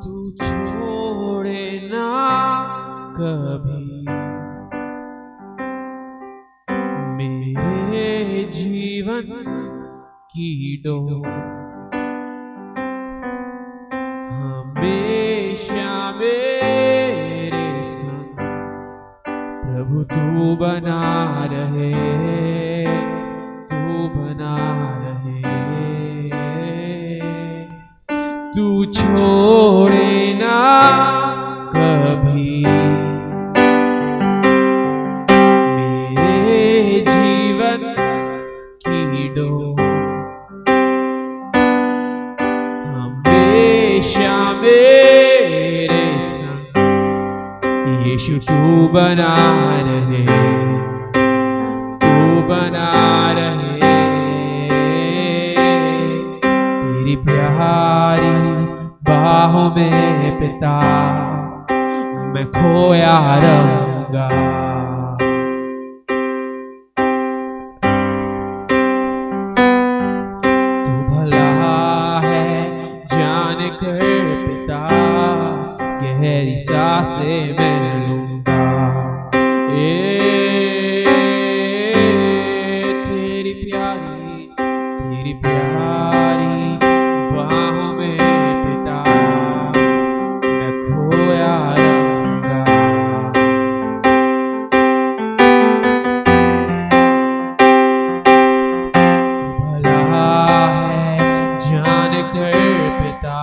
तू छोड़े ना कभी मेरे जीवन की डोर, हमेशा मेरे संग प्रभु तू बना रहे, तू बना रहे। तू छोड़े ना कभी मेरे जीवन की डोर, हमेशा मेरे संग यीशु तू बना रहे, तू बना रहे। तेरी प्यारी बाहों में पिता मैं खोया रहूंगा। तू भला है जान कर पिता, गहरी सांसें मैं लूंगा। तेरी प्यारी बाहों में पिता मैं खोया रहूंगा। भला है जान कर पिता,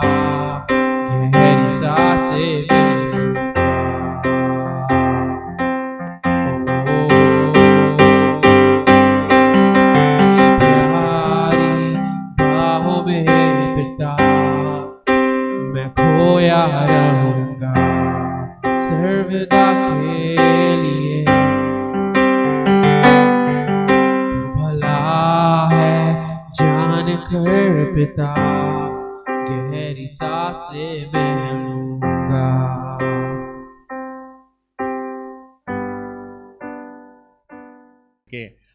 गहरी सांसें मैं लूंगा। प्यारी बाहों में पिता मैं खोया रहूंगा सर्वदा के लिए। भला है जान कर पिता, गहरी सांसें मैं लूंगा।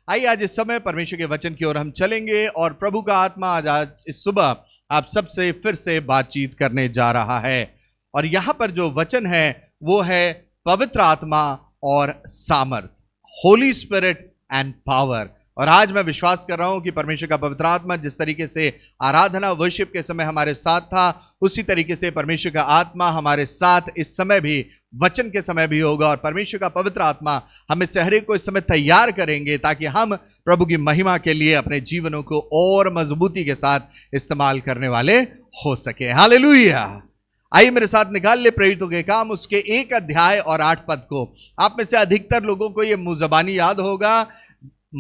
आइए आज इस समय परमेश्वर के वचन की ओर हम चलेंगे और प्रभु का आत्मा आज इस सुबह आप सबसे फिर से बातचीत करने जा रहा है। और यहां पर जो वचन है वो है पवित्र आत्मा और सामर्थ, होली स्पिरिट एंड पावर। और आज मैं विश्वास कर रहा हूं कि परमेश्वर का पवित्र आत्मा जिस तरीके से आराधना वर्शिप के समय हमारे साथ था, उसी तरीके से परमेश्वर का आत्मा हमारे साथ इस समय भी, वचन के समय भी होगा। और परमेश्वर का पवित्र आत्मा हमें सहरे को इस समय तैयार करेंगे ताकि हम प्रभु की महिमा के लिए अपने जीवनों को और मजबूती के साथ इस्तेमाल करने वाले हो सके। हालेलुया। आइए मेरे साथ निकाल ले प्रेरितों के काम उसके 1 अध्याय और 8 पद को। आप में से अधिकतर लोगों को यह मुंहज़बानी याद होगा,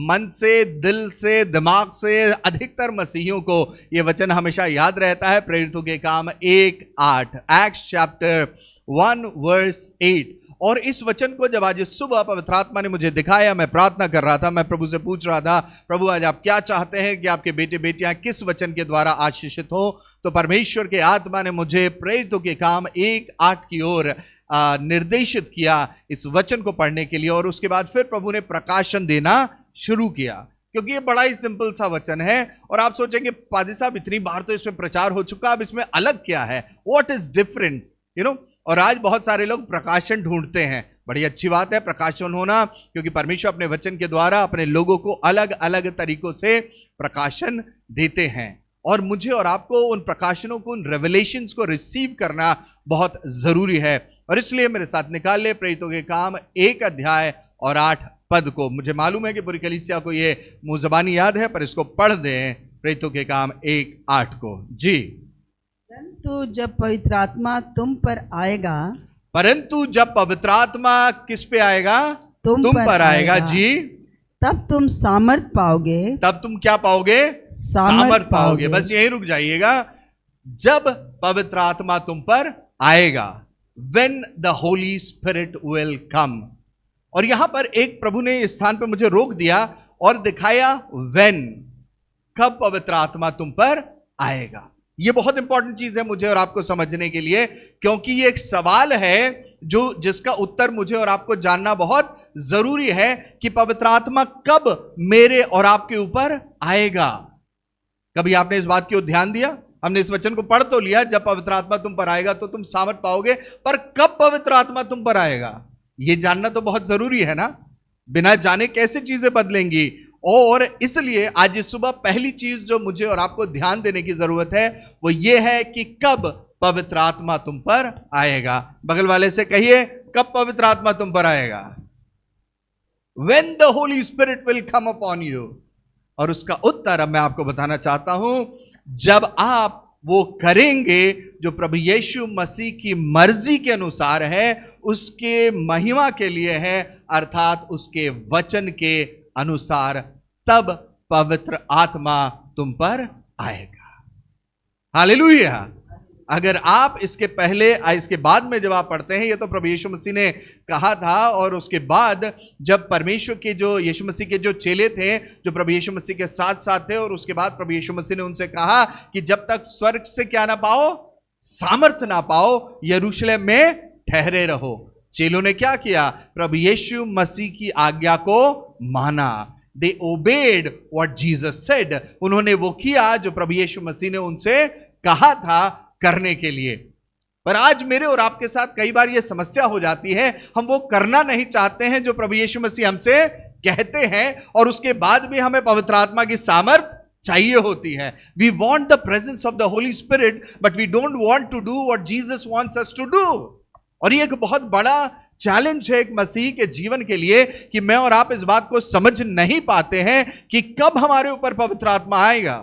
मन से, दिल से, दिमाग से अधिकतर मसीहियों को यह वचन हमेशा याद रहता है। प्रेरितों के काम 1:8, एक्ट्स चैप्टर 1 वर्स 8। और इस वचन को जब आज सुबह पवित्र आत्मा ने मुझे दिखाया, मैं प्रार्थना कर रहा था, मैं प्रभु से पूछ रहा था, प्रभु आज आप क्या चाहते हैं कि आपके बेटे बेटियां किस वचन के द्वारा आशीषित हो। तो परमेश्वर के आत्मा ने मुझे प्रेरितों के काम 1:8 की ओर निर्देशित किया इस वचन को पढ़ने के लिए। और उसके बाद फिर प्रभु ने प्रकाशन देना शुरू किया, क्योंकि ये बड़ा ही सिंपल सा वचन है। और आप सोचेंगे पादी साहब इतनी बार तो इसमें प्रचार हो चुका, अब इसमें अलग क्या है, what is different, you know. और आज बहुत सारे लोग प्रकाशन ढूंढते हैं, बड़ी अच्छी बात है प्रकाशन होना, क्योंकि परमेश्वर अपने वचन के द्वारा अपने लोगों को अलग अलग तरीकों से प्रकाशन देते हैं। और मुझे और आपको उन प्रकाशनों को, उन रेवलेशंस को रिसीव करना बहुत जरूरी है। और इसलिए मेरे साथ निकाल ले प्रेरितों के काम 1 अध्याय और 8 पद को। मुझे मालूम है कि पूरी कलीसिया को ये मुंहज़बानी याद है, पर इसको पढ़ दें, प्रेरितों के काम 1:8 को। जी। परंतु जब पवित्र आत्मा तुम पर आएगा, परंतु जब पवित्र आत्मा किस पे आएगा, तुम पर आएगा जी, तब तुम सामर्थ पाओगे। तब तुम क्या पाओगे, सामर्थ पाओगे। बस यहीं रुक जाइएगा, जब पवित्र आत्मा तुम पर आएगा, when the Holy Spirit will come। और यहां पर एक प्रभु ने इस स्थान पर मुझे रोक दिया और दिखाया when, कब पवित्र आत्मा तुम पर आएगा। यह बहुत इंपॉर्टेंट चीज है मुझे और आपको समझने के लिए, क्योंकि यह एक सवाल है जिसका उत्तर मुझे और आपको जानना बहुत जरूरी है कि पवित्र आत्मा कब मेरे और आपके ऊपर आएगा। कभी आपने इस बात की ओर ध्यान दिया? हमने इस वचन को पढ़ तो लिया, जब पवित्र आत्मा तुम पर आएगा तो तुम सामर्थ पाओगे, पर कब पवित्र आत्मा तुम पर आएगा यह जानना तो बहुत जरूरी है ना। बिना जाने कैसे चीजें बदलेंगी। और इसलिए आज इस सुबह पहली चीज जो मुझे और आपको ध्यान देने की जरूरत है वो ये है कि कब पवित्र आत्मा तुम पर आएगा। बगल वाले से कहिए, कब पवित्र आत्मा तुम पर आएगा? When the Holy Spirit will come upon you। और उसका उत्तर अब मैं आपको बताना चाहता हूं, जब आप वो करेंगे जो प्रभु यीशु मसीह की मर्जी के अनुसार है, उसके महिमा के लिए है, अर्थात उसके वचन के अनुसार, तब पवित्र आत्मा तुम पर आएगा। हालेलुया। अगर आप इसके पहले इसके बाद में जब आप पढ़ते हैं, ये तो प्रभु यीशु मसीह ने कहा था, और उसके बाद जब परमेश्वर के जो यीशु मसीह के जो चेले थे जो प्रभु यीशु मसीह के साथ साथ थे, और उसके बाद प्रभु यीशु मसीह ने उनसे कहा कि जब तक स्वर्ग से क्या ना पाओ, सामर्थ ना पाओ, यरूशलेम में ठहरे रहो। चेलों ने क्या किया? प्रभु यीशु मसीह की आज्ञा को माना। दे ओबेड व्हाट जीसस सेड। उन्होंने वो किया जो प्रभु यीशु मसीह ने उनसे कहा था करने के लिए। पर आज मेरे और आपके साथ कई बार यह समस्या हो जाती है, हम वो करना नहीं चाहते हैं जो प्रभु यीशु मसीह हमसे कहते हैं, और उसके बाद भी हमें पवित्र आत्मा की सामर्थ चाहिए होती है। We want the presence of the Holi Spirit, but we don't want to do what Jesus wants us to do. और ये एक बहुत बड़ा चैलेंज है एक मसीह के जीवन के लिए कि मैं और आप इस बात को समझ नहीं पाते हैं कि कब हमारे ऊपर पवित्र आत्मा आएगा।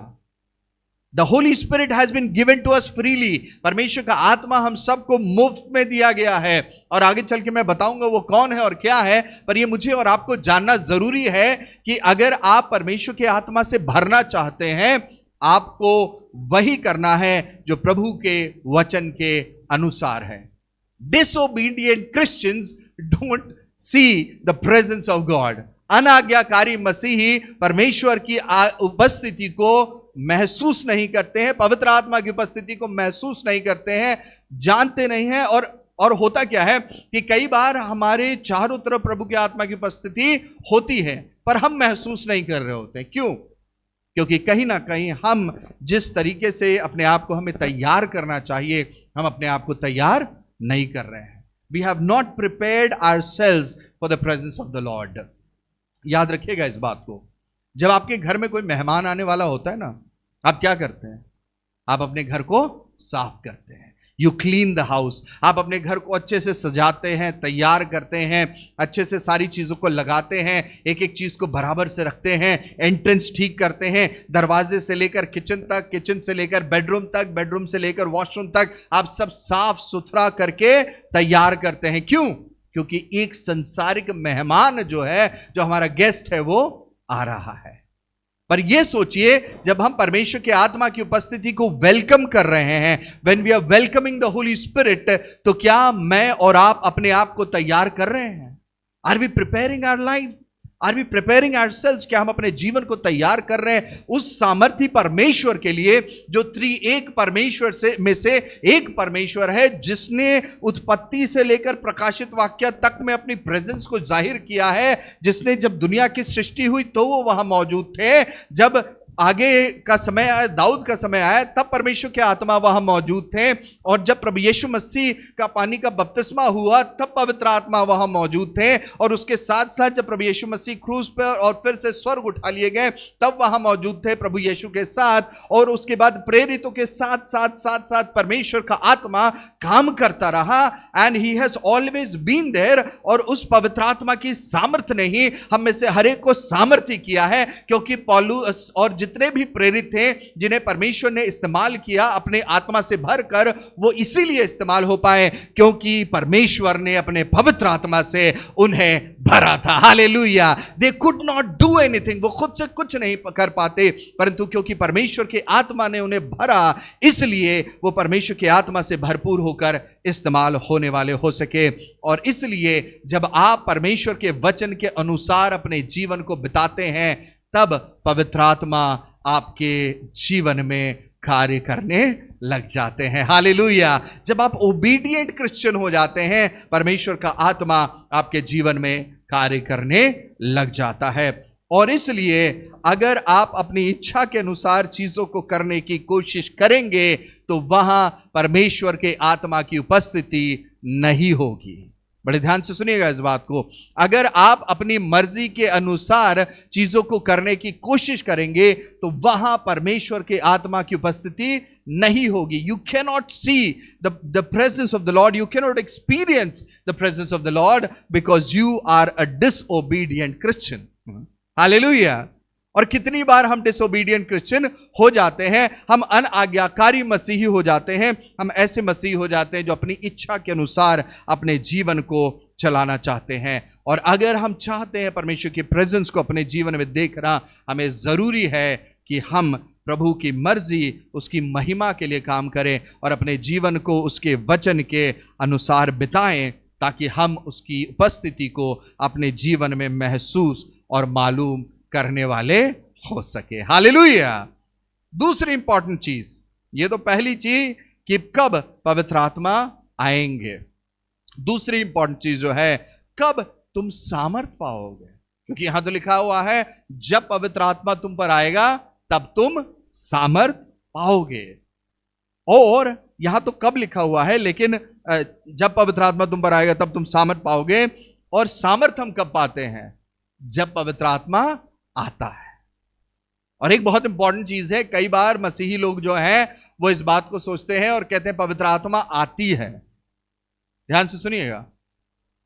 The Holy Spirit has been given to us freely। परमेश्वर का आत्मा हम सबको मुफ्त में दिया गया है, और आगे चल के मैं बताऊंगा वो कौन है और क्या है। पर ये मुझे और आपको जानना जरूरी है कि अगर आप परमेश्वर के आत्मा से भरना चाहते हैं, आपको वही करना है जो प्रभु के वचन के अनुसार है। Disobedient Christians don't see the presence of God। अनाज्ञाकारी मसीही परमेश्वर की उपस्थिति को महसूस नहीं करते हैं, पवित्र आत्मा की उपस्थिति को महसूस नहीं करते हैं, जानते नहीं हैं। और होता क्या है कि कई बार हमारे चारों तरफ प्रभु की आत्मा की उपस्थिति होती है, पर हम महसूस नहीं कर रहे होते। क्यों? क्योंकि कहीं ना कहीं हम जिस तरीके से अपने आप को हमें तैयार करना चाहिए, हम अपने आप को तैयार नहीं कर रहे हैं। We have not prepared ourselves for the presence of the Lord. याद रखिएगा इस बात को। जब आपके घर में कोई मेहमान आने वाला होता है ना, आप क्या करते हैं? आप अपने घर को साफ करते हैं। You clean the house. आप अपने घर को अच्छे से सजाते हैं, तैयार करते हैं, अच्छे से सारी चीजों को लगाते हैं, एक एक चीज को बराबर से रखते हैं, एंट्रेंस ठीक करते हैं, दरवाजे से लेकर किचन तक, किचन से लेकर बेडरूम तक, बेडरूम से लेकर वॉशरूम तक, आप सब साफ सुथरा करके तैयार करते हैं। क्यों? क्योंकि एक संसारिक मेहमान जो है, जो हमारा गेस्ट है, वो आ रहा है। पर यह सोचिए, जब हम परमेश्वर के आत्मा की उपस्थिति को वेलकम कर रहे हैं, when we are welcoming the Holi Spirit, तो क्या मैं और आप अपने आप को तैयार कर रहे हैं? Are we preparing our life? Are we preparing ourselves? क्या हम अपने जीवन को तैयार कर रहे हैं उस सामर्थी परमेश्वर के लिए जो त्रिएक परमेश्वर में से एक परमेश्वर है, जिसने उत्पत्ति से लेकर प्रकाशित वाक्य तक में अपनी प्रेजेंस को जाहिर किया है, जिसने जब दुनिया की सृष्टि हुई तो वो वहां मौजूद थे, जब आगे का समय आया, दाऊद का समय आया, तब परमेश्वर के आत्मा वहां मौजूद थे, और जब प्रभु यीशु मसीह का पानी का बपतिस्मा हुआ तब पवित्र आत्मा वहां मौजूद थे, और उसके साथ साथ जब प्रभु यीशु मसीह क्रूस पर और फिर से स्वर्ग उठा लिए गए तब वहां मौजूद थे प्रभु यीशु के साथ, और उसके बाद प्रेरितों के साथ साथ साथ साथ परमेश्वर का आत्मा काम करता रहा, and he has always been there. और उस पवित्र आत्मा की सामर्थ्य ने ही हम में से हर एक को सामर्थ्य किया है, क्योंकि पौलुस और जितने भी प्रेरित थे जिन्हें परमेश्वर ने इस्तेमाल किया अपने आत्मा से भरकर, वो इसीलिए इस्तेमाल हो पाए क्योंकि परमेश्वर ने अपने पवित्र आत्मा से उन्हें भरा था। Hallelujah. They could not do anything. वो खुद से कुछ नहीं कर पाते, परंतु क्योंकि परमेश्वर के आत्मा ने उन्हें भरा, इसलिए वो परमेश्वर के आत्मा से भरपूर होकर इस्तेमाल होने वाले हो सके। और इसलिए जब आप परमेश्वर के वचन के अनुसार अपने जीवन को बिताते हैं, तब पवित्र आत्मा आपके जीवन में कार्य करने लग जाते हैं। हालेलुया। जब आप ओबीडिएंट क्रिश्चियन हो जाते हैं, परमेश्वर का आत्मा आपके जीवन में कार्य करने लग जाता है। और इसलिए अगर आप अपनी इच्छा के अनुसार चीजों को करने की कोशिश करेंगे तो वहां परमेश्वर के आत्मा की उपस्थिति नहीं होगी। बड़े ध्यान से सुनिएगा इस बात को। अगर आप अपनी मर्जी के अनुसार चीजों को करने की कोशिश करेंगे तो वहां परमेश्वर के आत्मा की उपस्थिति नहीं होगी। You can not see the presence of the Lord, you can not experience the presence of the Lord because you are a disobedient Christian. Hallelujah. और कितनी बार हम डिसोबीडियंट क्रिश्चियन हो जाते हैं, हम अनाज्ञाकारी मसीही हो जाते हैं, हम ऐसे मसीही हो जाते हैं जो अपनी इच्छा के अनुसार अपने जीवन को चलाना चाहते हैं। और अगर हम चाहते हैं परमेश्वर की प्रेजेंस को अपने जीवन में देखना, हमें जरूरी है कि हम प्रभु की मर्जी, उसकी महिमा के लिए काम करें और अपने जीवन को उसके वचन के अनुसार बिताएं, ताकि हम उसकी उपस्थिति को अपने जीवन में महसूस और मालूम करने वाले हो सके। हालेलुया। दूसरी इंपॉर्टेंट चीज, ये तो पहली चीज कि कब पवित्र आत्मा आएंगे। दूसरी इंपॉर्टेंट चीज जो है, कब तुम सामर्थ पाओगे, क्योंकि यहां तो लिखा हुआ है जब पवित्र आत्मा तुम पर आएगा तब तुम सामर्थ पाओगे। और यहां तो कब लिखा हुआ है, लेकिन जब पवित्र आत्मा तुम पर आएगा तब तुम सामर्थ पाओगे। और सामर्थ हम कब पाते हैं? जब पवित्र आत्मा आता है। और एक बहुत इंपॉर्टेंट चीज है, कई बार मसीही लोग जो हैं वो इस बात को सोचते हैं और कहते हैं पवित्र आत्मा आती है। ध्यान से सुनिएगा,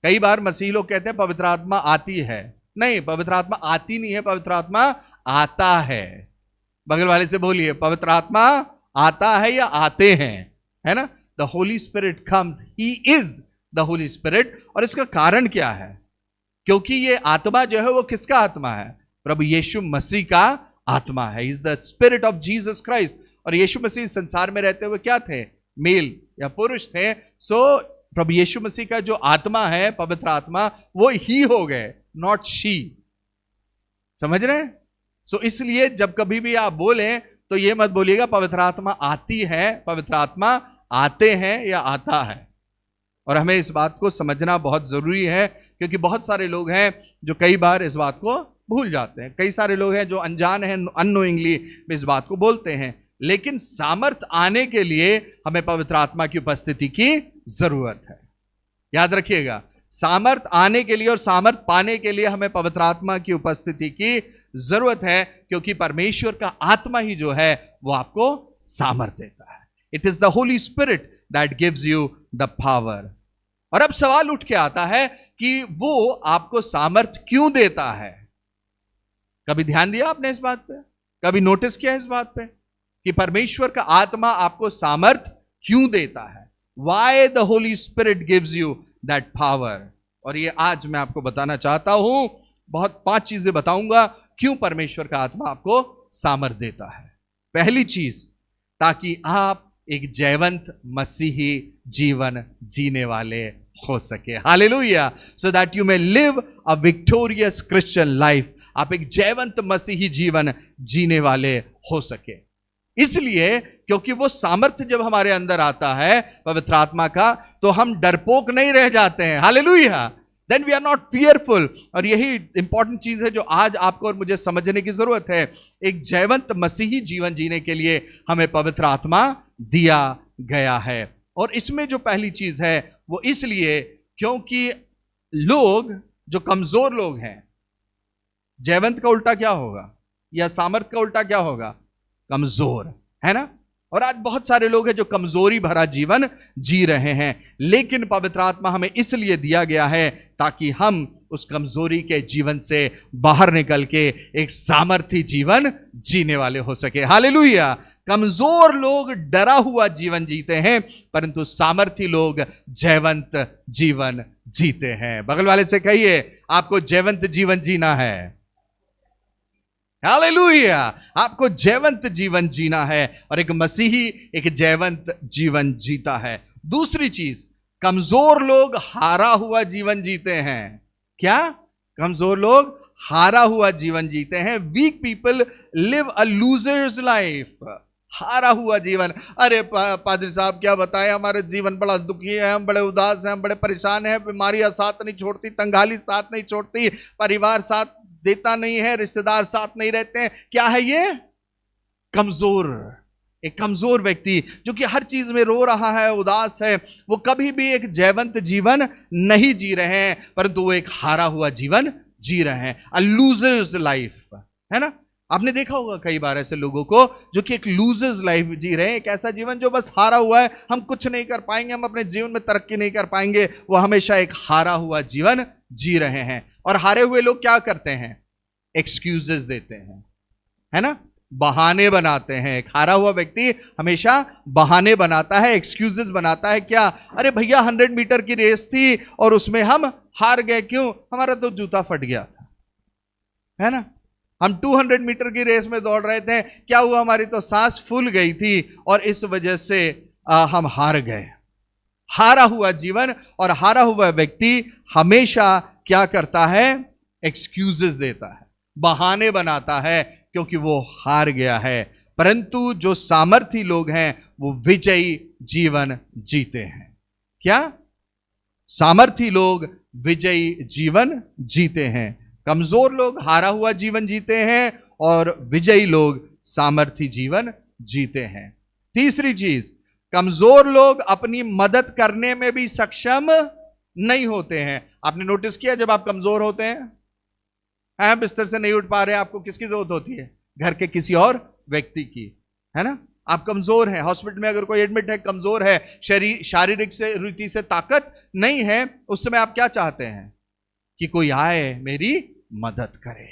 कई बार मसीही लोग कहते हैं पवित्र आत्मा आती है। नहीं, पवित्र आत्मा आती नहीं है, पवित्र आत्मा आता है। बगल वाले से बोलिए, पवित्र आत्मा आता है या आते हैं, है ना। The Holi spirit comes, he is the Holi spirit. और इसका कारण क्या है? क्योंकि ये आत्मा जो है वो किसका आत्मा है? प्रभु यीशु मसीह का आत्मा है। Is the spirit of Jesus Christ. और यीशु मसीह संसार में रहते हुए क्या थे? मेल या पुरुष थे। सो प्रभु यीशु मसीह का जो आत्मा है, पवित्र आत्मा, वो ही हो गए, नॉट शी। समझ रहे हैं? सो इसलिए जब कभी भी आप बोलें तो ये मत बोलिएगा पवित्र आत्मा आती है, पवित्र आत्मा आते हैं या आता है। और हमें इस बात को समझना बहुत जरूरी है, क्योंकि बहुत सारे लोग हैं जो कई बार इस बात को भूल जाते हैं। कई सारे लोग हैं जो अनजान हैं, अननोइंगली इस बात को बोलते हैं। लेकिन सामर्थ आने के लिए हमें पवित्र आत्मा की उपस्थिति की जरूरत है। याद रखिएगा, सामर्थ आने के लिए और सामर्थ पाने के लिए हमें पवित्र आत्मा की उपस्थिति की जरूरत है, क्योंकि परमेश्वर का आत्मा ही जो है वो आपको सामर्थ देता है। It is the Holi spirit that gives you the power. और अब सवाल उठ के आता है कि वो आपको सामर्थ क्यों देता है? कभी ध्यान दिया आपने इस बात पे? कभी नोटिस किया इस बात पे कि परमेश्वर का आत्मा आपको सामर्थ क्यों देता है? Why the Holy Spirit gives you that power? और ये आज मैं आपको बताना चाहता हूं, बहुत 5 चीजें बताऊंगा क्यों परमेश्वर का आत्मा आपको सामर्थ देता है। पहली चीज, ताकि आप एक जयवंत मसीही जीवन जीने वाले हो सके। Hallelujah. So that you may live a victorious Christian life. आप एक जयवंत मसीही जीवन जीने वाले हो सके। इसलिए क्योंकि वो सामर्थ्य जब हमारे अंदर आता है पवित्र आत्मा का, तो हम डरपोक नहीं रह जाते हैं। Hallelujah. Then we are not fearful. और यही इंपॉर्टेंट चीज है जो आज आपको और मुझे समझने की जरूरत है। एक जयवंत मसीही जीवन जीने के लिए हमें पवित्र आत्मा दिया गया है। और इसमें जो पहली चीज है वो इसलिए क्योंकि लोग जो कमजोर लोग हैं, जयवंत का उल्टा क्या होगा, या सामर्थ का उल्टा क्या होगा? कमजोर, है ना। और आज बहुत सारे लोग हैं जो कमजोरी भरा जीवन जी रहे हैं, लेकिन पवित्र आत्मा हमें इसलिए दिया गया है ताकि हम उस कमजोरी के जीवन से बाहर निकल के एक सामर्थी जीवन जीने वाले हो सके। हालेलुया। कमजोर लोग डरा हुआ जीवन जीते हैं, परंतु सामर्थी लोग जयवंत जीवन जीते हैं। बगल वाले से कहिए, आपको जयवंत जीवन जीना है। हालेलुया। आपको जयवंत जीवन जीना है, और एक मसीही एक जयवंत जीवन जीता है। दूसरी चीज, कमजोर लोग हारा हुआ जीवन जीते हैं। क्या? कमजोर लोग हारा हुआ जीवन जीते हैं। Weak people live a loser's life. हारा हुआ जीवन। अरे पादरी साहब क्या बताएं, हमारे जीवन बड़ा दुखी है, हम बड़े उदास हैं, हम बड़े परेशान हैं, बीमारियां साथ नहीं छोड़ती, तंगाली साथ नहीं छोड़ती, परिवार साथ देता नहीं है, रिश्तेदार साथ नहीं रहते हैं। क्या है ये? कमजोर। एक कमजोर व्यक्ति जो कि हर चीज में रो रहा है, उदास है, वो कभी भी एक जयवंत जीवन नहीं जी रहे हैं, परंतु वो एक हारा हुआ जीवन जी रहे हैं। अ लूजर्स लाइफ, है ना? आपने देखा होगा कई बार ऐसे लोगों को जो कि एक लूजर्स लाइफ जी रहे हैं, एक ऐसा जीवन जो बस हारा हुआ है, हम कुछ नहीं कर पाएंगे, हम अपने जीवन में तरक्की नहीं कर पाएंगे। वो हमेशा एक हारा हुआ जीवन जी रहे हैं। और हारे हुए लोग क्या करते हैं? एक्सक्यूजेस देते हैं, है ना? बहाने बनाते हैं। एक हारा हुआ व्यक्ति हमेशा बहाने बनाता है, एक्सक्यूजेस बनाता है। क्या? अरे भैया 100 मीटर की रेस थी और उसमें हम हार गए। क्यों? हमारा तो जूता फट गया था, है ना? हम 200 मीटर की रेस में दौड़ रहे थे, क्या हुआ? हमारी तो सांस फूल गई थी और इस वजह से हम हार गए। हारा हुआ जीवन और हारा हुआ व्यक्ति हमेशा क्या करता है? एक्सक्यूजेस देता है, बहाने बनाता है, क्योंकि वो हार गया है। परंतु जो सामर्थी लोग हैं वो विजयी जीवन जीते हैं। क्या? सामर्थी लोग विजयी जीवन जीते हैं। कमजोर लोग हारा हुआ जीवन जीते हैं और विजयी लोग सामर्थी जीवन जीते हैं। तीसरी चीज, कमजोर लोग अपनी मदद करने में भी सक्षम नहीं होते हैं। आपने नोटिस किया जब आप कमजोर होते हैं, बिस्तर से नहीं उठ पा रहे हैं, आपको किसकी जरूरत होती है? घर के किसी और व्यक्ति की, है ना? आप कमजोर हैं, हॉस्पिटल में अगर कोई एडमिट है, कमजोर है, शारीरिक से रीति से ताकत नहीं है, उस समय आप क्या चाहते हैं? कि कोई आए मेरी मदद करे।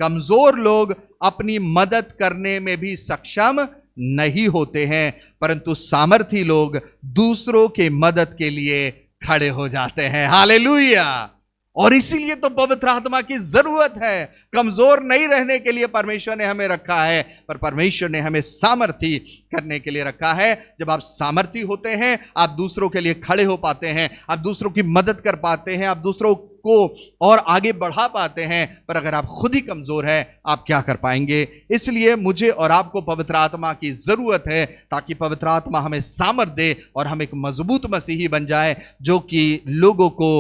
कमजोर लोग अपनी मदद करने में भी सक्षम नहीं होते हैं, परंतु सामर्थी लोग दूसरों के मदद के लिए खड़े हो जाते हैं। हालेलुया! और इसीलिए तो पवित्र आत्मा की जरूरत है। कमजोर नहीं रहने के लिए परमेश्वर ने हमें रखा है, पर परमेश्वर ने हमें सामर्थी करने के लिए रखा है। जब आप सामर्थी होते हैं, आप दूसरों के लिए खड़े हो पाते हैं, आप दूसरों की मदद कर पाते हैं, आप दूसरों को और आगे बढ़ा पाते हैं। पर अगर आप खुद ही कमजोर है, आप क्या कर पाएंगे? इसलिए मुझे और आपको पवित्र आत्मा की जरूरत है, ताकि पवित्र आत्मा हमें सामर्थ दे और हम एक मजबूत मसीही बन जाए, जो कि लोगों को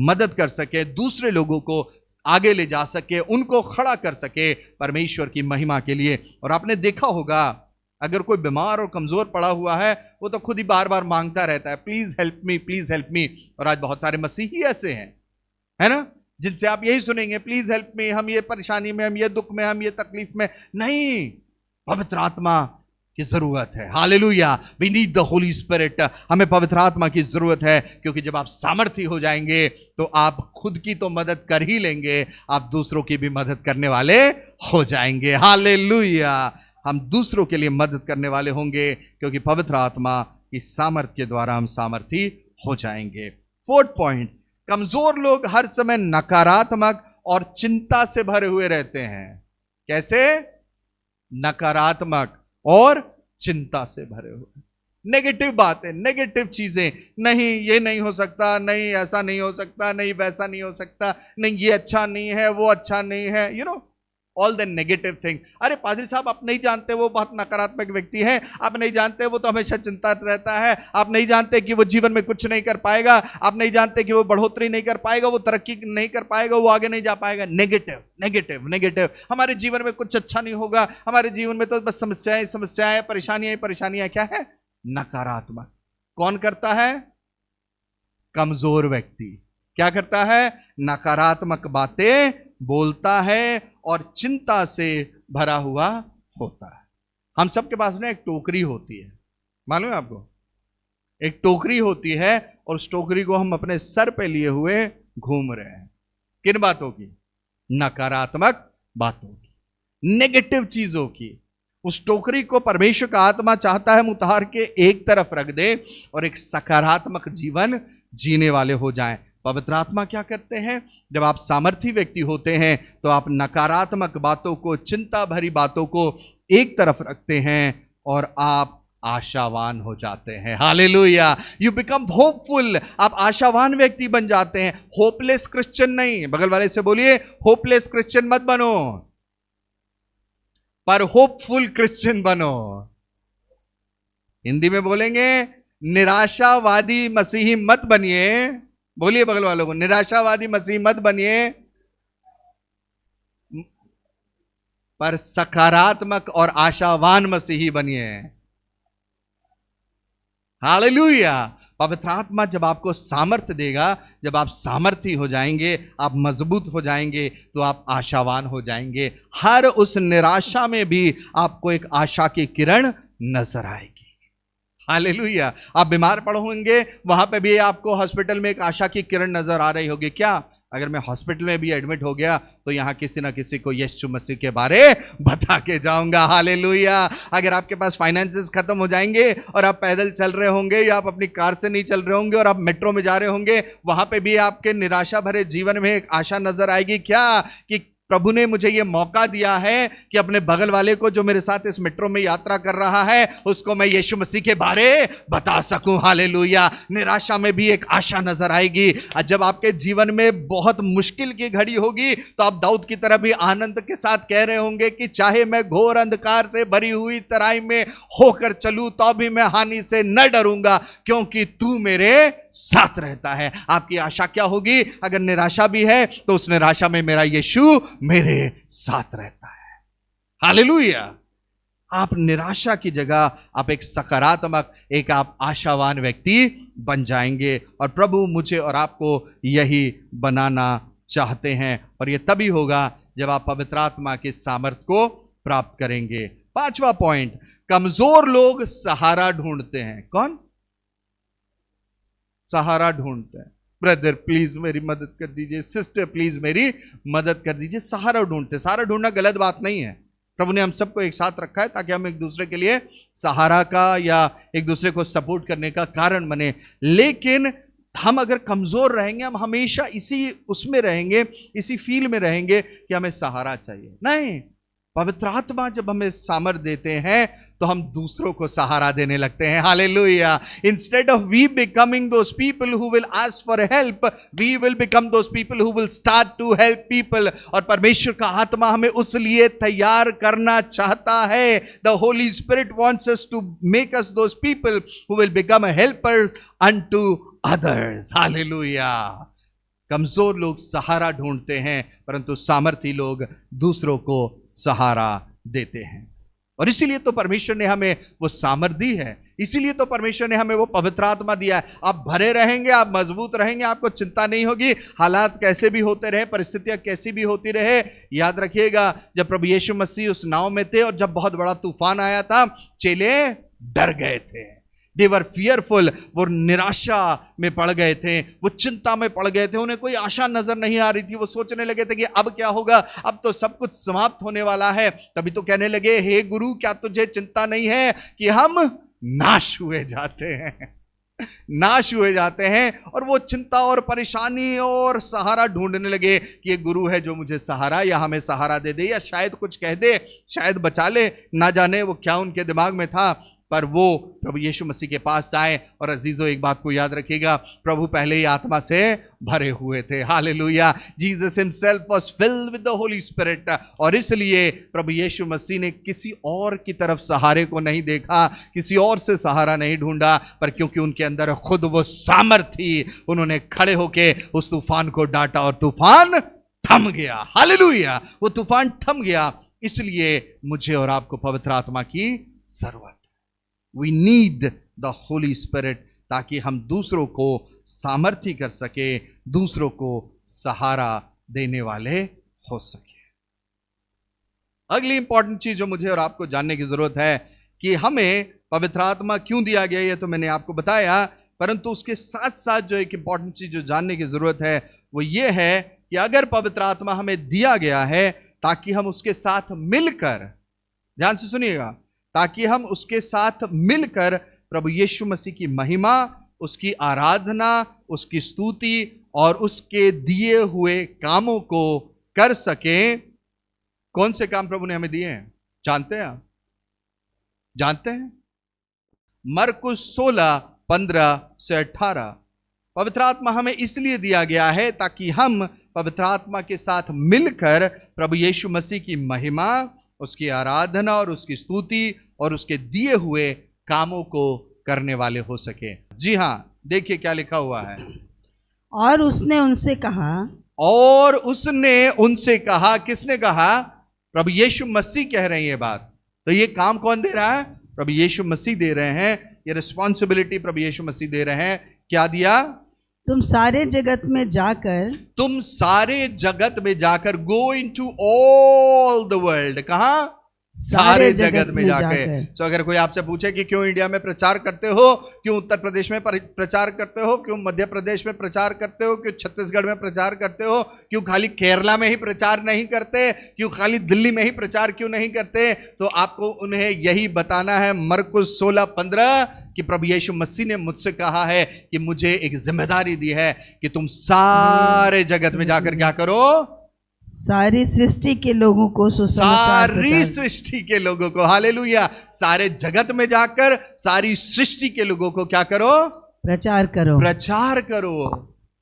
मदद कर सके, दूसरे लोगों को आगे ले जा सके, उनको खड़ा कर सके परमेश्वर की महिमा के लिए। और आपने देखा होगा, अगर कोई बीमार और कमजोर पड़ा हुआ है, वो तो खुद ही बार बार मांगता रहता है, please help me, please help me. और आज बहुत सारे मसीही ऐसे हैं, है ना, जिनसे आप यही सुनेंगे, प्लीज हेल्प मी, हम ये परेशानी में, हम ये दुख में, हम ये तकलीफ में। नहीं, पवित्र आत्मा की जरूरत है। Hallelujah! We need the Holi spirit. हमें पवित्र आत्मा की जरूरत है, क्योंकि जब आप सामर्थी हो जाएंगे तो आप खुद की तो मदद कर ही लेंगे, आप दूसरों की भी मदद करने वाले हो जाएंगे। हालेलुया! हम दूसरों के लिए मदद करने वाले होंगे, क्योंकि पवित्र आत्मा की सामर्थ के द्वारा हम सामर्थी हो जाएंगे। फोर्थ पॉइंट, कमजोर लोग हर समय नकारात्मक और चिंता से भरे हुए रहते हैं। कैसे? नकारात्मक और चिंता से भरे हुए, नेगेटिव बातें, नेगेटिव चीजें, नहीं ये नहीं हो सकता, नहीं ऐसा नहीं हो सकता, नहीं वैसा नहीं हो सकता, नहीं ये अच्छा नहीं है, वो अच्छा नहीं है, you know, all the negative thing. अरे पादरी साहब, आप नहीं जानते वो बहुत नकारात्मक व्यक्ति है, आप नहीं जानते वो तो हमेशा चिंता रहता है, आप नहीं जानते कि वो जीवन में कुछ नहीं कर पाएगा, आप नहीं जानते कि वो बढ़ोतरी नहीं कर पाएगा, वो तरक्की नहीं कर पाएगा, वो आगे नहीं जा पाएगा। Negative negative negative. हमारे जीवन में कुछ अच्छा नहीं होगा, हमारे जीवन में तो बस समस्याएं समस्याएं, परेशानियां परेशानियां। क्या है? नकारात्मक। कौन करता है? कमजोर व्यक्ति क्या करता है? नकारात्मक बातें बोलता है और चिंता से भरा हुआ होता है। हम सबके पास ना एक टोकरी होती है, मालूम है आपको? एक टोकरी होती है और उस टोकरी को हम अपने सर पे लिए हुए घूम रहे हैं। किन बातों की? नकारात्मक बातों की, नेगेटिव चीजों की। उस टोकरी को परमेश्वर का आत्मा चाहता है हम उतार के एक तरफ रख दे और एक सकारात्मक जीवन जीने वाले हो जाएं। पवित्र आत्मा क्या करते हैं? जब आप सामर्थी व्यक्ति होते हैं तो आप नकारात्मक बातों को, चिंता भरी बातों को एक तरफ रखते हैं और आप आशावान हो जाते हैं। हालेलुया! You become hopeful. आप आशावान व्यक्ति बन जाते हैं, होपलेस क्रिश्चियन नहीं। बगल वाले से बोलिए, होपलेस क्रिश्चियन मत बनो, पर होपफुल क्रिश्चियन बनो। हिंदी में बोलेंगे, निराशावादी मसीही मत बनिए। बोलिए बगल वालों को, निराशावादी मसीही मत बनिए, पर सकारात्मक और आशावान मसीही बनिए। हालेलुया। पवित्र आत्मा जब आपको सामर्थ्य देगा, जब आप सामर्थी हो जाएंगे, आप मजबूत हो जाएंगे, तो आप आशावान हो जाएंगे। हर उस निराशा में भी आपको एक आशा की किरण नजर आएगी। हालेलुया। आप बीमार पड़े होंगे, वहां पे भी आपको हॉस्पिटल में एक आशा की किरण नजर आ रही होगी। क्या? अगर मैं हॉस्पिटल में भी एडमिट हो गया तो यहां किसी ना किसी को यीशु मसीह के बारे बता के जाऊंगा। हालेलुया। अगर आपके पास फाइनेंसेस खत्म हो जाएंगे और आप पैदल चल रहे होंगे या आप अपनी कार से नहीं चल रहे होंगे और आप मेट्रो में जा रहे होंगे, वहां पे भी आपके निराशा भरे जीवन में एक आशा नजर आएगी। क्या? कि प्रभु ने मुझे यह मौका दिया है कि अपने बगल वाले को जो मेरे साथ इस मेट्रो में यात्रा कर रहा है, उसको मैं यीशु मसीह के बारे बता सकूं। हालेलुया। निराशा में भी एक आशा नजर आएगी। जब आपके जीवन में बहुत मुश्किल की घड़ी होगी तो आप दाऊद की तरह भी आनंद के साथ कह रहे होंगे कि चाहे मैं घोर अंधकार से भरी हुई तराई में होकर चलूं तो भी मैं हानि से न डरूंगा, क्योंकि तू मेरे साथ रहता है। आपकी आशा क्या होगी? अगर निराशा भी है तो उस निराशा में मेरा यीशु मेरे साथ रहता है। हालेलुया। आप निराशा की जगह आप एक सकारात्मक, एक आप आशावान व्यक्ति बन जाएंगे। और प्रभु मुझे और आपको यही बनाना चाहते हैं। और यह तभी होगा जब आप पवित्र आत्मा के सामर्थ्य को प्राप्त करेंगे। 5वां पॉइंट, कमजोर लोग सहारा ढूंढते हैं। कौन सहारा ढूंढते हैं? ब्रदर प्लीज मेरी मदद कर दीजिए, सिस्टर प्लीज मेरी मदद कर दीजिए। सहारा ढूंढते। सहारा ढूंढना गलत बात नहीं है। प्रभु ने हम सबको एक साथ रखा है ताकि हम एक दूसरे के लिए सहारा का या एक दूसरे को सपोर्ट करने का कारण बने। लेकिन हम अगर कमजोर रहेंगे, हम हमेशा इसी उसमें रहेंगे, इसी फील्ड में रहेंगे कि हमें सहारा चाहिए। नहीं, पवित्र आत्मा जब हमें सामर्थ्य देते हैं तो हम दूसरों को सहारा देने लगते हैं। Hallelujah. Instead of we becoming those people who will ask for help, we will become those people who will start to help people. और परमेश्वर का आत्मा हमें उस लिए तैयार करना चाहता है। The Holi spirit wants us to make us those people who will become a helper unto others. Hallelujah. कमजोर लोग सहारा ढूंढते हैं, परंतु सामर्थी लोग दूसरों को सहारा देते हैं। और इसीलिए तो परमेश्वर ने हमें वो सामर्थ्य दी है, इसीलिए तो परमेश्वर ने हमें वो पवित्र आत्मा दिया है। आप भरे रहेंगे, आप मजबूत रहेंगे, आपको चिंता नहीं होगी। हालात कैसे भी होते रहे, परिस्थितियां कैसी भी होती रहे, याद रखिएगा जब प्रभु यीशु मसीह उस नाव में थे और जब बहुत बड़ा तूफान आया था, चेले डर गए थे। दे वर फियरफुल। वो निराशा में पड़ गए थे, वो चिंता में पड़ गए थे, उन्हें कोई आशा नजर नहीं आ रही थी। वो सोचने लगे थे कि अब क्या होगा, अब तो सब कुछ समाप्त होने वाला है। तभी तो कहने लगे, हे गुरु क्या तुझे चिंता नहीं है कि हम नाश हुए जाते हैं। नाश हुए जाते हैं। और वो चिंता और परेशानी और सहारा ढूंढने लगे कि ये गुरु है जो मुझे सहारा या हमें सहारा दे दे, या शायद कुछ कह दे, शायद बचा ले। ना जाने वो क्या उनके दिमाग में था। पर वो प्रभु यीशु मसीह के पास आए। और अजीजों, एक बात को याद रखिएगा, प्रभु पहले ही आत्मा से भरे हुए थे। Hallelujah. Jesus himself was filled with the Holi spirit. और इसलिए प्रभु यीशु मसीह ने किसी और की तरफ सहारे को नहीं देखा, किसी और से सहारा नहीं ढूंढा, पर क्योंकि उनके अंदर खुद वो सामर्थ्य थी, उन्होंने खड़े होके उस तूफान को डांटा और तूफान थम गया। हालेलुया। वो तूफान थम गया। इसलिए मुझे और आपको पवित्र आत्मा की जरूरत। We need the Holy Spirit ताकि हम दूसरों को सामर्थ्य कर सके, दूसरों को सहारा देने वाले हो सके। अगली इंपॉर्टेंट चीज जो मुझे और आपको जानने की जरूरत है कि हमें पवित्र आत्मा क्यों दिया गया, ये तो मैंने आपको बताया, परंतु उसके साथ साथ जो एक इंपॉर्टेंट चीज जो जानने की जरूरत है वो ये है कि अगर पवित्र आत्मा हमें दिया गया है ताकि हम उसके साथ मिलकर, ध्यान से सुनिएगा, ताकि हम उसके साथ मिलकर प्रभु यीशु मसीह की महिमा, उसकी आराधना, उसकी स्तुति और उसके दिए हुए कामों को कर सकें। कौन से काम प्रभु ने हमें दिए हैं जानते हैं आप? जानते हैं? मरकुस 16:15 से 18। पवित्र आत्मा हमें इसलिए दिया गया है ताकि हम पवित्र आत्मा के साथ मिलकर प्रभु यीशु मसीह की महिमा, उसकी आराधना और उसकी स्तुति और उसके दिए हुए कामों को करने वाले हो सके। जी हां, देखिए क्या लिखा हुआ है। और उसने उनसे कहा, और उसने उनसे कहा, किसने कहा? प्रभु यीशु मसीह कह रहे हैं ये बात। तो ये काम कौन दे रहा है? प्रभु यीशु मसीह दे रहे हैं। ये रिस्पॉन्सिबिलिटी प्रभु यीशु मसीह दे रहे हैं। क्या दिया? तुम सारे जगत में जाकर, तुम सारे जगत में जाकर, go into all the world. कहां? सारे जगत में जाकर। तो अगर कोई आपसे पूछे कि क्यों इंडिया में प्रचार करते हो, क्यों उत्तर प्रदेश में प्रचार करते हो, क्यों मध्य प्रदेश में प्रचार करते हो, क्यों छत्तीसगढ़ में प्रचार करते हो, क्यों खाली केरला में ही प्रचार नहीं करते, क्यों खाली दिल्ली में ही प्रचार क्यों नहीं करते, तो आपको उन्हें यही बताना है मरकुस 16:15 कि प्रभु यीशु मसीह ने मुझसे कहा है कि मुझे एक जिम्मेदारी दी है कि तुम सारे जगत में जाकर क्या करो? सारी सृष्टि के लोगों को सुसमाचार सारी सृष्टि के लोगों को, हालेलुया, सारे जगत में जाकर सारी सृष्टि के लोगों को क्या करो? प्रचार करो। प्रचार करो।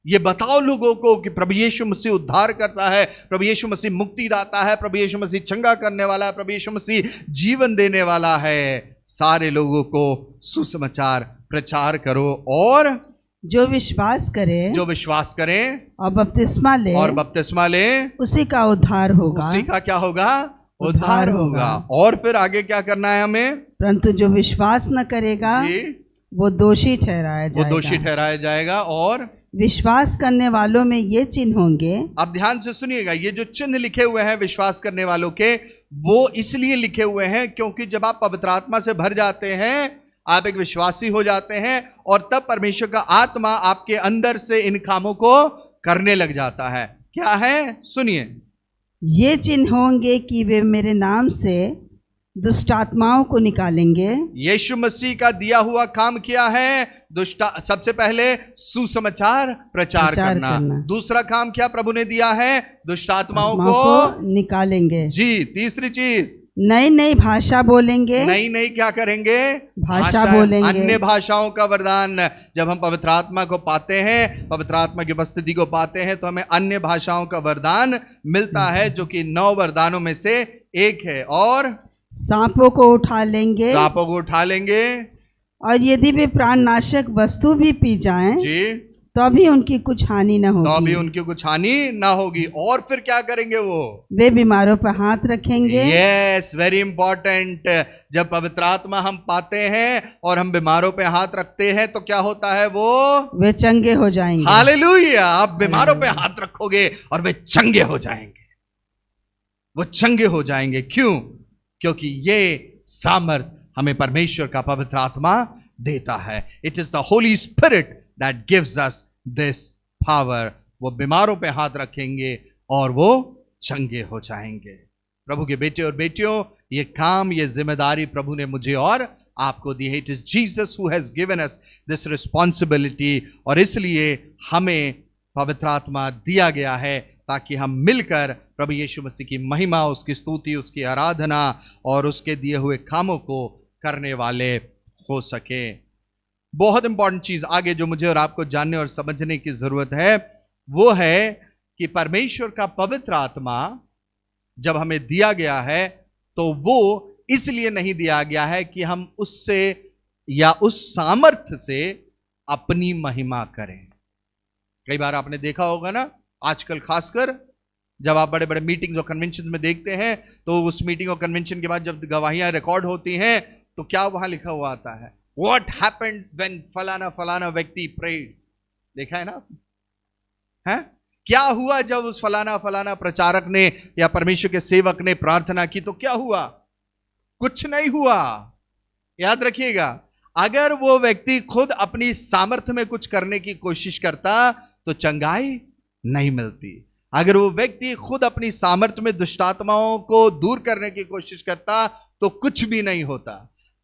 ये बताओ लोगों को कि प्रभु यीशु मसीह उद्धार करता है, प्रभु यीशु मसीह मुक्ति दाता है, प्रभु यीशु मसीह चंगा करने वाला है, प्रभु यीशु मसीह जीवन देने वाला है। सारे लोगों को सुसमाचार प्रचार करो। और जो विश्वास करे और बपतिस्मा ले उसी का उद्धार होगा। उसी का क्या होगा? उद्धार होगा। और फिर आगे क्या करना है हमें? परंतु जो विश्वास न करेगा वो दोषी ठहराया जाएगा। और विश्वास करने वालों में ये चिन्ह होंगे। अब ध्यान से सुनिएगा, ये जो चिन्ह लिखे हुए हैं विश्वास करने वालों के, वो इसलिए लिखे हुए हैं क्योंकि जब आप पवित्र आत्मा से भर जाते हैं, आप एक विश्वासी हो जाते हैं, और तब परमेश्वर का आत्मा आपके अंदर से इन कामों को करने लग जाता है। क्या है? सुनिए, ये चिन्ह होंगे कि वे मेरे नाम से दुष्ट आत्माओं को निकालेंगे। यीशु मसीह का दिया हुआ काम क्या है? सबसे पहले सुसमाचार प्रचार करना। दूसरा काम क्या प्रभु ने दिया है? दुष्ट आत्माओं को निकालेंगे। जी। तीसरी चीज, नई नई भाषा बोलेंगे। नई क्या करेंगे? भाषा बोलेंगे। अन्य भाषाओं का वरदान। जब हम पवित्र आत्मा को पाते हैं, पवित्र आत्मा की उपस्थिति को पाते हैं, तो हमें अन्य भाषाओं का वरदान मिलता है, जो कि 9 वरदानों में से एक है। और सांपों को उठा लेंगे। और यदि वे प्राणनाशक वस्तु भी पी जाएं, जी, तो भी उनकी कुछ हानि न होगी। और फिर क्या करेंगे? वे बीमारों पर हाथ रखेंगे। Yes, very important. जब पवित्र आत्मा हम पाते हैं और हम बीमारों पे हाथ रखते हैं तो क्या होता है? वे चंगे हो जाएंगे। हालेलुया। आप बीमारों पे हाथ रखोगे और वे चंगे हो जाएंगे। वो चंगे हो जाएंगे। क्यों? क्योंकि ये सामर्थ हमें परमेश्वर का पवित्र आत्मा देता है। It is the Holi spirit that gives us this power. वो बीमारों पे हाथ रखेंगे और वो चंगे हो जाएंगे। प्रभु के बेटे और बेटियों, ये काम, ये जिम्मेदारी प्रभु ने मुझे और आपको दी है। It is Jesus who has given us this responsibility. और इसलिए हमें पवित्र आत्मा दिया गया है ताकि हम मिलकर प्रभु यीशु मसीह की महिमा, उसकी स्तुति, उसकी आराधना और उसके दिए हुए कामों को करने वाले हो सके। बहुत इंपॉर्टेंट चीज आगे जो मुझे और आपको जानने और समझने की जरूरत है, वो है कि परमेश्वर का पवित्र आत्मा जब हमें दिया गया है, तो वो इसलिए नहीं दिया गया है कि हम उससे या उस सामर्थ्य से अपनी महिमा करें। कई बार आपने देखा होगा ना, आजकल खासकर जब आप बड़े बड़े मीटिंग्स और कन्वेंशन में देखते हैं, तो उस मीटिंग और कन्वेंशन के बाद जब गवाहियां रिकॉर्ड होती हैं, तो क्या वहां लिखा हुआ आता है? What happened when फलाना व्यक्ति prayed? देखा है ना? है? क्या हुआ जब उस फलाना प्रचारक ने या परमेश्वर के सेवक ने प्रार्थना की? तो क्या हुआ? कुछ नहीं हुआ। याद रखिएगा, अगर वो व्यक्ति खुद अपनी सामर्थ्य में कुछ करने की कोशिश करता तो चंगाई नहीं मिलती। अगर वो व्यक्ति खुद अपनी सामर्थ्य में दुष्टात्माओं को दूर करने की कोशिश करता तो कुछ भी नहीं होता।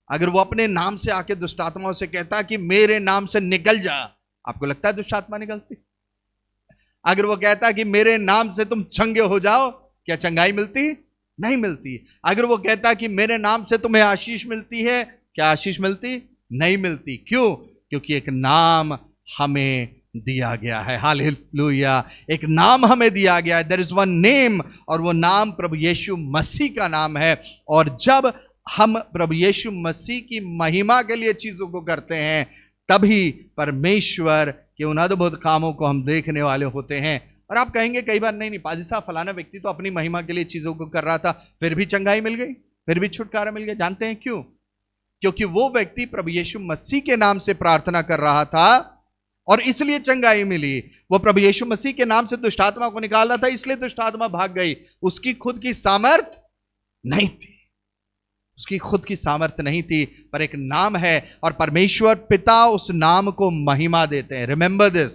अगर वो अपने नाम से आके दुष्टात्माओं से कहता कि मेरे नाम से निकल जा, आपको लगता है दुष्टात्मा निकलती? अगर वो कहता कि मेरे नाम से तुम चंगे हो जाओ, क्या चंगाई मिलती? नहीं मिलती। अगर वो कहता कि मेरे नाम से तुम्हें आशीष मिलती है, क्या आशीष मिलती? नहीं मिलती। क्यों? क्योंकि एक नाम हमें दिया गया है। हालेलुया। एक नाम हमें दिया गया है। देयर इज वन नेम, और वो नाम प्रभु यीशु मसीह का नाम है। और जब हम प्रभु यीशु मसीह की महिमा के लिए चीजों को करते हैं, तभी परमेश्वर के उन अद्भुत कामों को हम देखने वाले होते हैं। और आप कहेंगे कई बार, नहीं नहीं पाजी साहब, फलाना व्यक्ति तो अपनी महिमा के लिए चीजों को कर रहा था, फिर भी चंगाई मिल गई, फिर भी छुटकारा मिल गया। जानते हैं क्यों? क्योंकि वो व्यक्ति प्रभु यीशु मसीह के नाम से प्रार्थना कर रहा था और इसलिए चंगाई मिली। वो प्रभु यीशु मसीह के नाम से दुष्ट आत्मा को निकाल रहा था, इसलिए दुष्ट आत्मा भाग गई। उसकी खुद की सामर्थ नहीं थी, उसकी खुद की सामर्थ्य नहीं थी, पर एक नाम है और परमेश्वर पिता उस नाम को महिमा देते हैं। रिमेंबर दिस,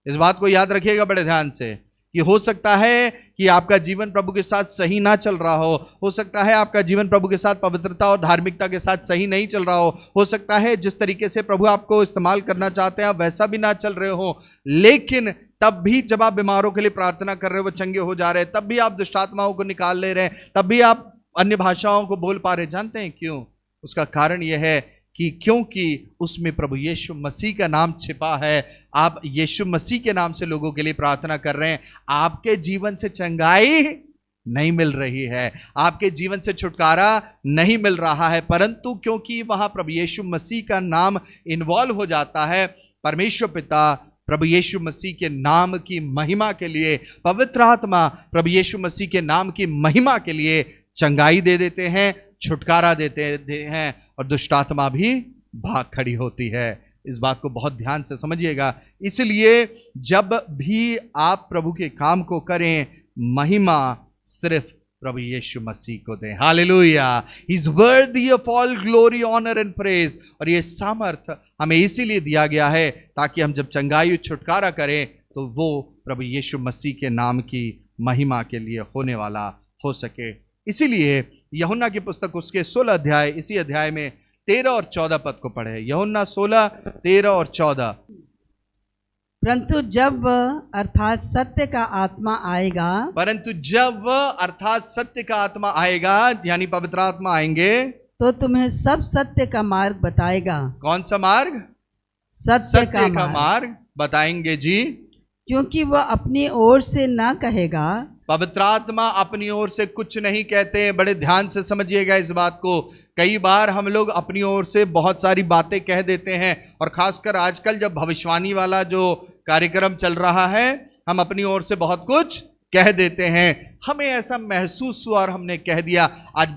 इस बात को याद रखिएगा बड़े ध्यान से, कि हो सकता है कि आपका जीवन प्रभु के साथ सही ना चल रहा हो सकता है आपका जीवन प्रभु के साथ पवित्रता और धार्मिकता के साथ सही नहीं चल रहा हो सकता है जिस तरीके से प्रभु आपको इस्तेमाल करना चाहते हैं आप वैसा भी ना चल रहे हो, लेकिन तब भी जब आप बीमारों के लिए प्रार्थना कर रहे हो वो चंगे हो जा रहे हैं, तब भी आप दुष्टात्माओं को निकाल ले रहे हैं, तब भी आप अन्य भाषाओं को बोल पा रहे। जानते हैं क्यों? उसका कारण यह है कि क्योंकि उसमें प्रभु यीशु मसीह का नाम छिपा है। आप यीशु मसीह के नाम से लोगों के लिए प्रार्थना कर रहे हैं, आपके जीवन से चंगाई नहीं मिल रही है, आपके जीवन से छुटकारा नहीं मिल रहा है, परंतु क्योंकि वहां प्रभु यीशु मसीह का नाम इन्वॉल्व हो जाता है, परमेश्वर पिता प्रभु यीशु मसीह के नाम की महिमा के लिए, पवित्र आत्मा प्रभु यीशु मसीह के नाम की महिमा के लिए चंगाई दे देते हैं, छुटकारा देते हैं और दुष्ट आत्मा भी भाग खड़ी होती है। इस बात को बहुत ध्यान से समझिएगा। इसलिए जब भी आप प्रभु के काम को करें, महिमा सिर्फ प्रभु यीशु मसीह को दें। Hallelujah, he is worthy of all glory, honour and praise. और ये सामर्थ हमें इसीलिए दिया गया है ताकि हम जब चंगाई छुटकारा करें तो वो प्रभु यीशु मसीह के नाम की महिमा के लिए होने वाला हो सके। इसीलिए यूहन्ना की पुस्तक उसके 16 अध्याय, इसी अध्याय में 13 और 14 पद को पढ़े। यूहन्ना 16, 13 और 14। परंतु जब अर्थात सत्य का आत्मा आएगा, परंतु जब अर्थात सत्य का आत्मा आएगा, यानी पवित्र आत्मा आएंगे, तो तुम्हें सब सत्य का मार्ग बताएगा। कौन सा मार्ग? सत्य का मार्ग बताएंगे जी। क्योंकि वह अपनी ओर से ना कहेगा, पवित्र आत्मा अपनी ओर से कुछ नहीं कहते। बड़े ध्यान से समझिएगा इस बात को। कई बार हम लोग अपनी ओर से बहुत सारी बातें कह देते हैं, और खासकर आजकल जब भविष्यवाणी वाला जो कार्यक्रम चल रहा है, हम अपनी ओर से बहुत कुछ कह देते हैं। हमें ऐसा महसूस हुआ और हमने कह दिया। आज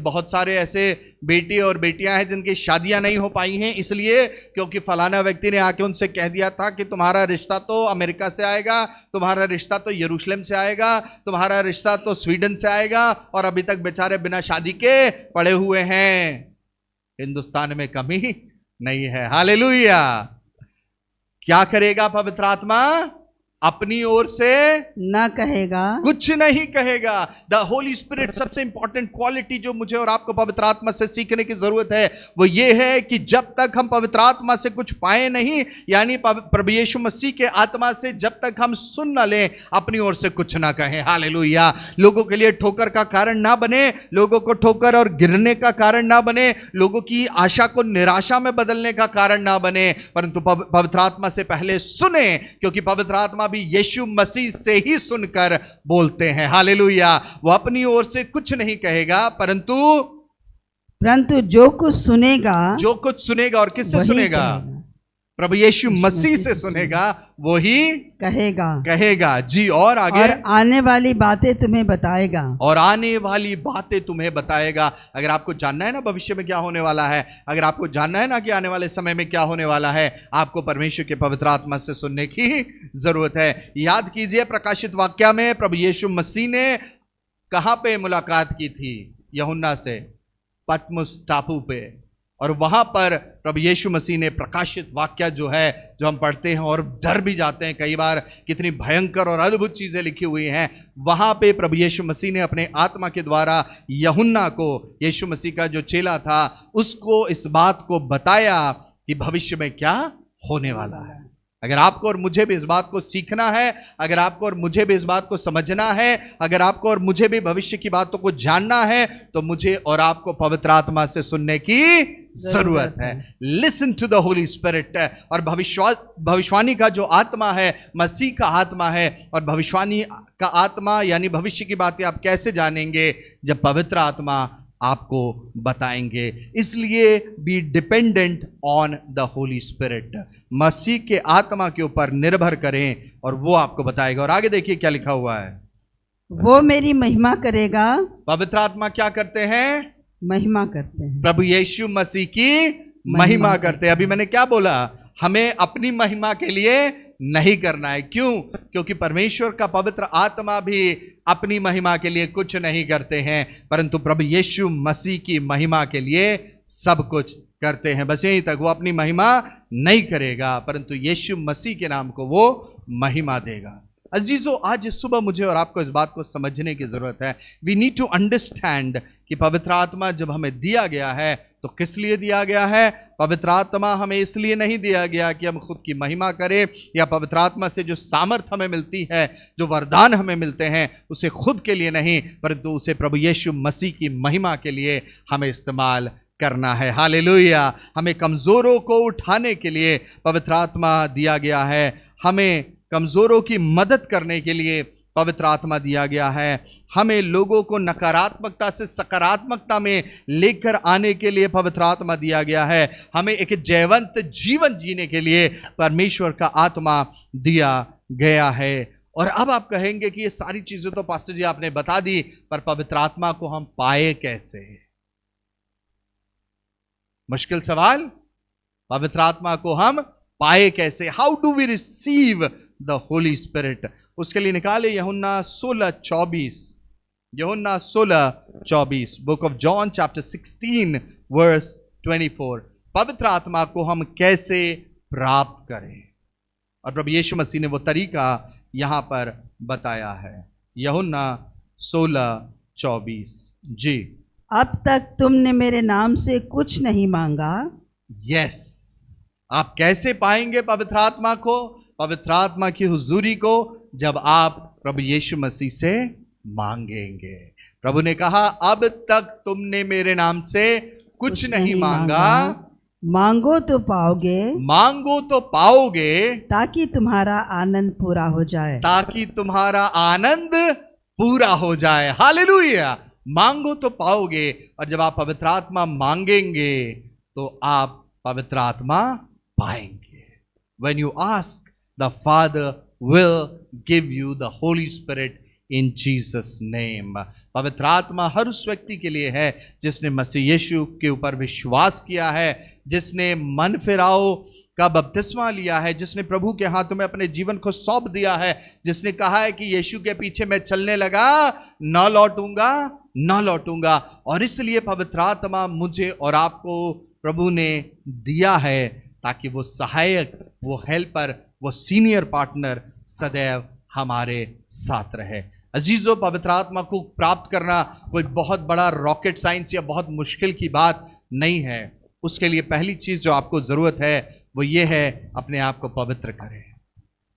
बहुत सारे ऐसे बेटे और बेटियां हैं जिनकी शादियां नहीं हो पाई हैं, इसलिए क्योंकि फलाना व्यक्ति ने आके उनसे कह दिया था कि तुम्हारा रिश्ता तो अमेरिका से आएगा, तुम्हारा रिश्ता तो यरूशलेम से आएगा, तुम्हारा रिश्ता तो स्वीडन से आएगा, और अभी तक बेचारे बिना शादी के पड़े हुए हैं। हिंदुस्तान में कमी नहीं है। हालेलुया। क्या करेगा पवित्र आत्मा? अपनी ओर से ना कहेगा, कुछ नहीं कहेगा। द होली स्पिरिट, सबसे इंपॉर्टेंट क्वालिटी जो मुझे और आपको पवित्र आत्मा से सीखने की जरूरत है वो ये है कि जब तक हम पवित्र आत्मा से कुछ पाए नहीं, यानी प्रभु यीशु मसीह के आत्मा से जब तक हम सुन न लें, अपनी ओर से कुछ ना कहें। हालेलुया। लोगों के लिए ठोकर का कारण ना बने, लोगों को ठोकर और गिरने का कारण ना बने, लोगों की आशा को निराशा में बदलने का कारण ना बने, परंतु पवित्र आत्मा से पहले सुने, क्योंकि पवित्र आत्मा भी यीशु मसीह से ही सुनकर बोलते हैं। हालेलुया। वो अपनी ओर से कुछ नहीं कहेगा, परंतु जो कुछ सुनेगा, और किससे सुनेगा? प्रभु यीशु मसीह से सुनेगा, वो ही कहेगा जी। और आगे, और आने वाली बातें तुम्हें बताएगा, अगर आपको जानना है ना भविष्य में क्या होने वाला है, अगर आपको जानना है ना कि आने वाले समय में क्या होने वाला है, आपको परमेश्वर के पवित्र आत्मा से सुनने की जरूरत है। याद कीजिए, प्रकाशित वाक्य में प्रभु यीशु मसीह ने कहां पे मुलाकात की थी? यूहन्ना से, पतमुस टापू पे। और वहां पर प्रभु यीशु मसीह ने प्रकाशित वाक्य जो है, जो हम पढ़ते हैं और डर भी जाते हैं कई बार, कितनी भयंकर और अद्भुत चीजें लिखी हुई हैं, वहां पे प्रभु यीशु मसीह ने अपने आत्मा के द्वारा यूहन्ना को, यीशु मसीह का जो चेला था, उसको इस बात को बताया कि भविष्य में क्या होने वाला है। अगर आपको और मुझे भी इस बात को सीखना है, अगर आपको और मुझे भी इस बात को समझना है, अगर आपको और मुझे भी भविष्य की बातों को जानना है, तो मुझे और आपको पवित्र आत्मा से सुनने की जरूरत है। Listen to the Holi spirit. और भविष्यवाणी का जो आत्मा है, मसीह का आत्मा है, और भविष्यवाणी का आत्मा यानी भविष्य की बातें आप कैसे जानेंगे? जब पवित्र आत्मा आपको बताएंगे। इसलिए be dependent on the Holi Spirit. मसीह के आत्मा के ऊपर निर्भर करें, और वो आपको बताएगा। और आगे देखिए क्या लिखा हुआ है, वो मेरी महिमा करेगा। पवित्र आत्मा क्या करते हैं? महिमा करते हैं। प्रभु यीशु मसीह की महिमा करते हैं। अभी मैंने क्या बोला? हमें अपनी महिमा के लिए नहीं करना है। क्यों? क्योंकि परमेश्वर का पवित्र आत्मा भी अपनी महिमा के लिए कुछ नहीं करते हैं, परंतु प्रभु यीशु मसीह की महिमा के लिए सब कुछ करते हैं। बस यहीं तक, वो अपनी महिमा नहीं करेगा, परंतु यीशु मसीह के नाम को वो महिमा देगा। अजीजों, आज इस सुबह मुझे और आपको इस बात को समझने की जरूरत है। वी नीड टू अंडरस्टैंड कि पवित्र आत्मा जब हमें दिया गया है तो किस लिए दिया गया है? पवित्र आत्मा हमें इसलिए नहीं दिया गया कि हम खुद की महिमा करें, या पवित्र आत्मा से जो सामर्थ हमें मिलती है, जो वरदान हमें मिलते हैं, उसे खुद के लिए नहीं, परंतु उसे प्रभु यीशु मसीह की महिमा के लिए हमें इस्तेमाल करना है। हालेलुया। हमें कमजोरों को उठाने के लिए पवित्र आत्मा दिया गया है, हमें कमजोरों की मदद करने के लिए पवित्र आत्मा दिया गया है, हमें लोगों को नकारात्मकता से सकारात्मकता में लेकर आने के लिए पवित्र आत्मा दिया गया है, हमें एक जयवंत जीवन जीने के लिए परमेश्वर का आत्मा दिया गया है। और अब आप कहेंगे कि ये सारी चीजें तो पास्टर जी आपने बता दी, पर पवित्र आत्मा को हम पाए कैसे? मुश्किल सवाल। पवित्र आत्मा को हम पाए कैसे? How do we receive the Holi spirit? उसके लिए निकाले Yuhanna 16:24, Yuhanna 16:24, book of John chapter 16 verse 24। पवित्र आत्मा को हम कैसे प्राप्त करें? और प्रभु यीशु मसीह ने वो तरीका यहां पर बताया है। यूहन्ना 16:24 जी। अब तक तुमने मेरे नाम से कुछ नहीं मांगा। यस, आप कैसे पाएंगे पवित्र आत्मा को? पवित्र आत्मा की हुजूरी को जब आप प्रभु यीशु मसीह से मांगेंगे। प्रभु ने कहा, अब तक तुमने मेरे नाम से कुछ नहीं मांगा, मांगो तो पाओगे, मांगो तो पाओगे, ताकि तुम्हारा आनंद पूरा हो जाए, ताकि तुम्हारा आनंद पूरा हो जाए। हालेलुया। मांगो तो पाओगे, और जब आप पवित्र आत्मा मांगेंगे तो आप पवित्र आत्मा पाएंगे। When you ask, the Father will give you the Holy Spirit in Jesus name. पवित्र आत्मा हर उस व्यक्ति के लिए है जिसने मसीह यीशु के ऊपर विश्वास किया है, जिसने मन फिराओ का बपतिस्मा लिया है, जिसने प्रभु के हाथों में अपने जीवन को सौंप दिया है, जिसने कहा है कि यीशु के पीछे मैं चलने लगा, न लौटूंगा, न लौटूंगा। और इसलिए पवित्र आत्मा मुझे और आपको प्रभु ने दिया है ताकि वो सहायक, वो हेल्पर, वो सीनियर पार्टनर सदैव हमारे साथ रहे। अजीजों, पवित्र आत्मा को प्राप्त करना कोई बहुत बड़ा रॉकेट साइंस या बहुत मुश्किल की बात नहीं है। उसके लिए पहली चीज जो आपको जरूरत है वो ये है, अपने आप को पवित्र करें।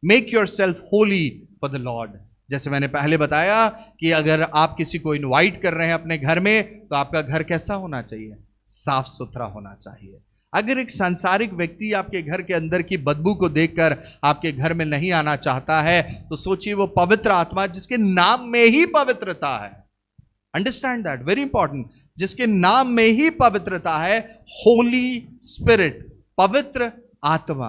Make your self Holi for the Lord. जैसे मैंने पहले बताया कि अगर आप किसी को इनवाइट कर रहे हैं अपने घर में, तो आपका घर कैसा होना चाहिए? साफ सुथरा होना चाहिए। अगर एक सांसारिक व्यक्ति आपके घर के अंदर की बदबू को देखकर आपके घर में नहीं आना चाहता है, तो सोचिए वो पवित्र आत्मा जिसके नाम में ही पवित्रता है, अंडरस्टैंड दैट, वेरी इंपॉर्टेंट, जिसके नाम में ही पवित्रता है, होली स्पिरिट, पवित्र आत्मा।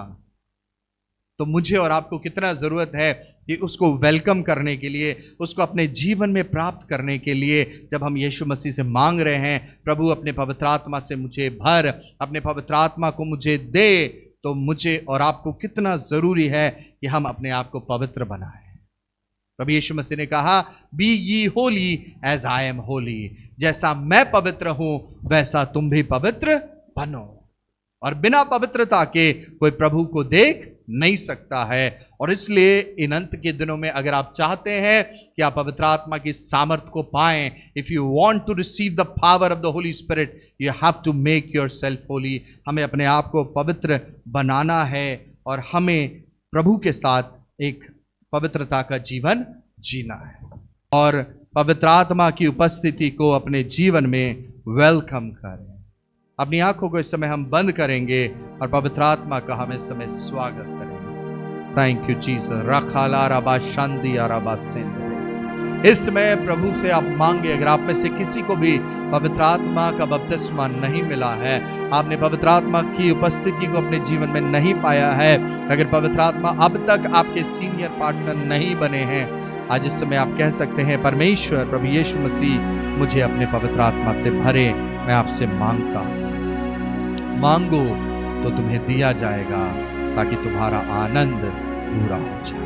तो मुझे और आपको कितना जरूरत है कि उसको वेलकम करने के लिए, उसको अपने जीवन में प्राप्त करने के लिए, जब हम यीशु मसीह से मांग रहे हैं, प्रभु अपने पवित्र आत्मा से मुझे भर, अपने पवित्र आत्मा को मुझे दे, तो मुझे और आपको कितना जरूरी है कि हम अपने आप को पवित्र बनाएं। प्रभु यीशु मसीह ने कहा, be ye holy as I am holy, जैसा मैं पवित्र हूं वैसा तुम भी पवित्र बनो। और बिना पवित्रता के कोई प्रभु को देख नहीं सकता है। और इसलिए इन अंत के दिनों में अगर आप चाहते हैं कि आप पवित्र आत्मा की सामर्थ को पाएं, if you want to receive the power of the Holi spirit, you have to make yourself holy. हमें अपने आप को पवित्र बनाना है और हमें प्रभु के साथ एक पवित्रता का जीवन जीना है और पवित्र आत्मा की उपस्थिति को अपने जीवन में वेलकम करें। अपनी आंखों को इस समय हम बंद करेंगे और पवित्र आत्मा का हम इस समय स्वागत करेंगे। Thank you Jesus. रखाला रबा शांति आराबा सेंदरे, इस समय प्रभु से आप मांगे, अगर आप में से किसी को भी पवित्र आत्मा का बपतिस्मा नहीं मिला है, आपने पवित्र आत्मा की उपस्थिति को अपने जीवन में नहीं पाया है, अगर पवित्र आत्मा अब तक आपके सीनियर पार्टनर नहीं बने हैं, आज इस समय आप कह सकते हैं, परमेश्वर प्रभु यीशु मसीह मुझे अपने पवित्र आत्मा से भरे, मैं आपसे मांगता हूं। मांगो तो तुम्हें दिया जाएगा, ताकि तुम्हारा आनंद पूरा हो जाए।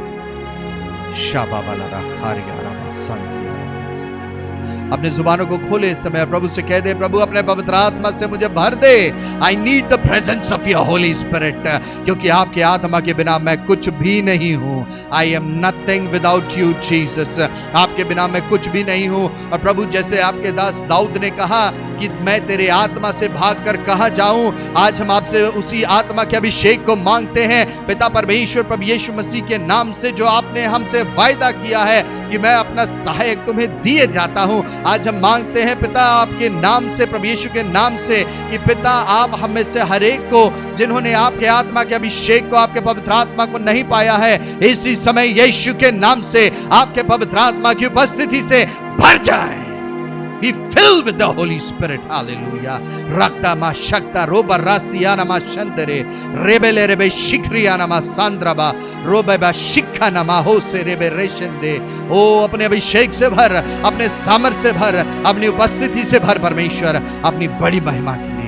अपने जुबानों को खोले इस समय, प्रभु से कह दे, प्रभु अपने पवित्र आत्मा से मुझे भर दे। I need the presence of your Holy Spirit, क्योंकि आपके आत्मा के बिना मैं कुछ भी नहीं हूं। I am nothing without you Jesus, आपके बिना मैं कुछ भी नहीं हूं। और प्रभु, जैसे आपके दास दाऊद ने कहा कि मैं तेरे आत्मा से भागकर कहां जाऊं, आज हम आपसे उसी आत्मा के अभिषेक को मांगते हैं। पिता परमेश्वर प्रभु यीशु मसीह के नाम से, जो आपने हमसे वायदा किया है कि मैं अपना सहायक तुम्हें दिए जाता हूं, आज हम मांगते हैं पिता आपके नाम से, प्रभु यीशु के नाम से, कि पिता आप हमें से हर एक को, जिन्होंने आपके आत्मा के अभिषेक को, आपके पवित्र आत्मा को नहीं पाया है, इसी समय यीशु के नाम से आपके पवित्र आत्मा की उपस्थिति से भर जाए। Be filled with the Holy Spirit. Hallelujah. Rakta ma shakta roba rasiana ma shandere rebele rebe shikriana ma sandraba roba ba shikhana ma hose rebe reshende. ओ अपने अभिषेक से भर, अपने सामर्थ से भर, अपनी उपस्थिति से भर परमेश्वर, अपनी बड़ी महिमा के लिए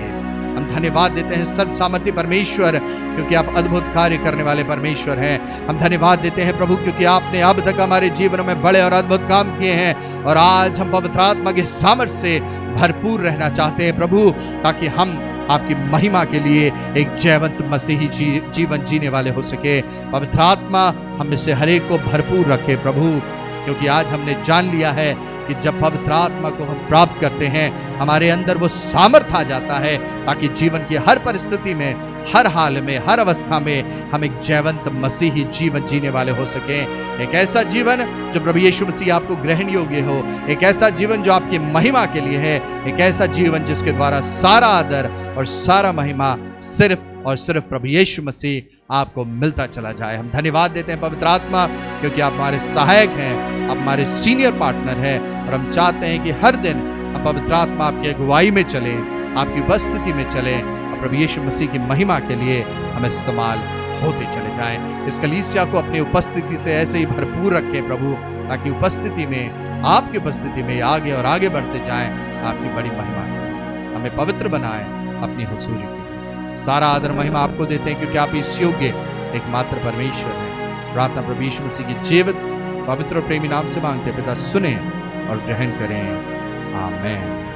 हम धन्यवाद देते हैं सर्व सामर्थी परमेश्वर, क्योंकि आप अद्भुत कार्य करने वाले परमेश्वर हैं। हम धन्यवाद देते हैं प्रभु, क्योंकि आपने अब तक हमारे जीवन में बड़े और अद्भुत काम किए हैं, और आज हम पवित्र आत्मा के सामर्थ्य से भरपूर रहना चाहते हैं प्रभु, ताकि हम आपकी महिमा के लिए एक जयवंत मसीही जीवन जीने वाले हो सके। पवित्र आत्मा हम में से हर एक को भरपूर रखे प्रभु, क्योंकि आज हमने जान लिया है कि जब पवित्र आत्मा को हम प्राप्त करते हैं, हमारे अंदर वो सामर्थ्य आ जाता है, ताकि जीवन की हर परिस्थिति में, हर हाल में, हर अवस्था में हम एक जयवंत मसीही जीवन जीने वाले हो सके। एक ऐसा जीवन जो प्रभु यीशु मसीह आपको ग्रहण योग्य हो, एक ऐसा जीवन जो आपकी महिमा के लिए है, एक ऐसा जीवन जिसके द्वारा सारा आदर और सारा महिमा सिर्फ और सिर्फ प्रभु यीशु मसीह आपको मिलता चला जाए। हम धन्यवाद देते हैं पवित्र आत्मा, क्योंकि आप हमारे सहायक हैं, आप हमारे सीनियर पार्टनर हैं, और हम चाहते हैं कि हर दिन हम पवित्र आत्मा आपकी अगुवाई में चले, आपकी उपस्थिति में चले, और प्रभु यीशु मसीह की महिमा के लिए हम इस्तेमाल होते चले जाएं। इस कलीसिया को अपनी उपस्थिति से ऐसे ही भरपूर रखें प्रभु, ताकि उपस्थिति में, आपकी उपस्थिति में आगे और आगे बढ़ते जाएं, आपकी बड़ी महिमा करें। हमें पवित्र बनाएं अपनी हुजूरी में। सारा आदर महिमा आपको देते हैं, क्योंकि आप इस योग्य एकमात्र परमेश्वर हैं। प्रार्थना प्रभु यीशु मसीह के जीवित पवित्र और प्रेमी नाम से मांगते पिता, सुने और ग्रहण करें। आमीन।